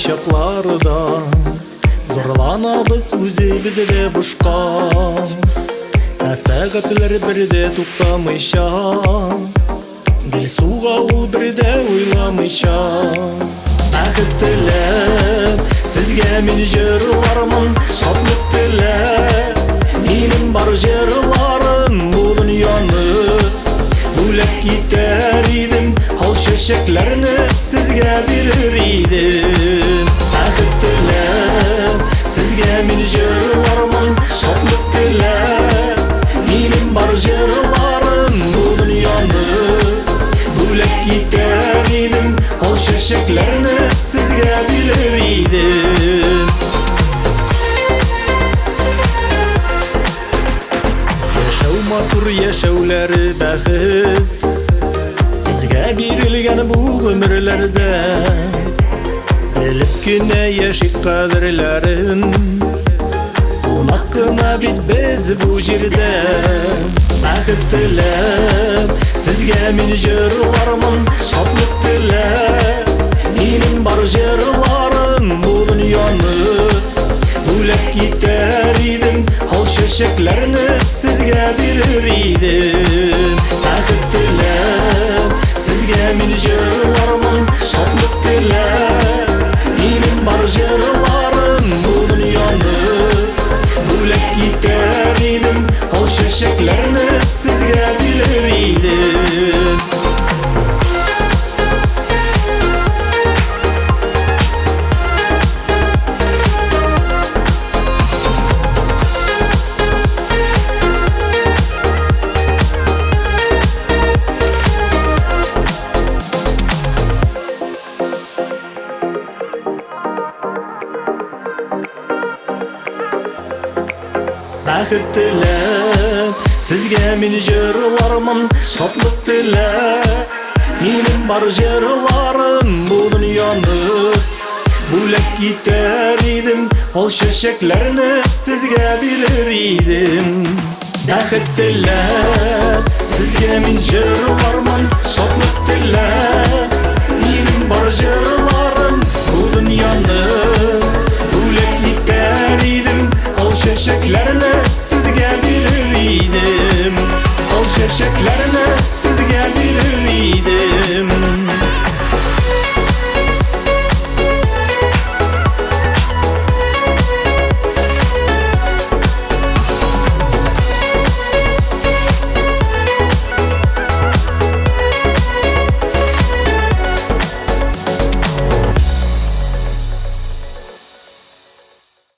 чакларда Зорланабыз үзебізде бушка Сәгатьләр берде туктамыйча Гел суга ул берде уйламыйча Бәхет теләп сезгә мин җырлармын Шатлык теләп минем бар җырларым Бу дөньяны бүләк итәр идем Ал чәчәкләрне сезгә бирер идем Бәхет теләп сезгә мин җырлармын Шатлык теләп минем бар җырларым Бу дөньяны бүләк итәр идем Ал чәчәкләрне сезгә бирер идем Яшәү матур яшәүләре бәхет Безгә бирелгән бу гомерләрдә Белеп кенә яшик кадерләрен Кунак кына бит без бу җирдә Бәхет теләп сезгә мин җырлармын Шатлык теләп минем бар җырларым Бу дөньяны бүләк итәр идем Ал чәчәкләрне сезгә бирер идем Бәхет теләп сезгә мин җырлармын Шатлык теләп минем бар җырларым Бу дөньяны бүләк итәр идем Ал чәчәкләрне сезгә бирер идем Бәхет теләп сезгә мин җырлармын Шатлык теләп минем бар җырларым Бу дөньяны бүләк итәр идем Ал чәчәкләрне сезгә бирер идем Бәхет теләп сезгә мин җырлармын Шатлык теләп минем бар җырларым Бу дөньяны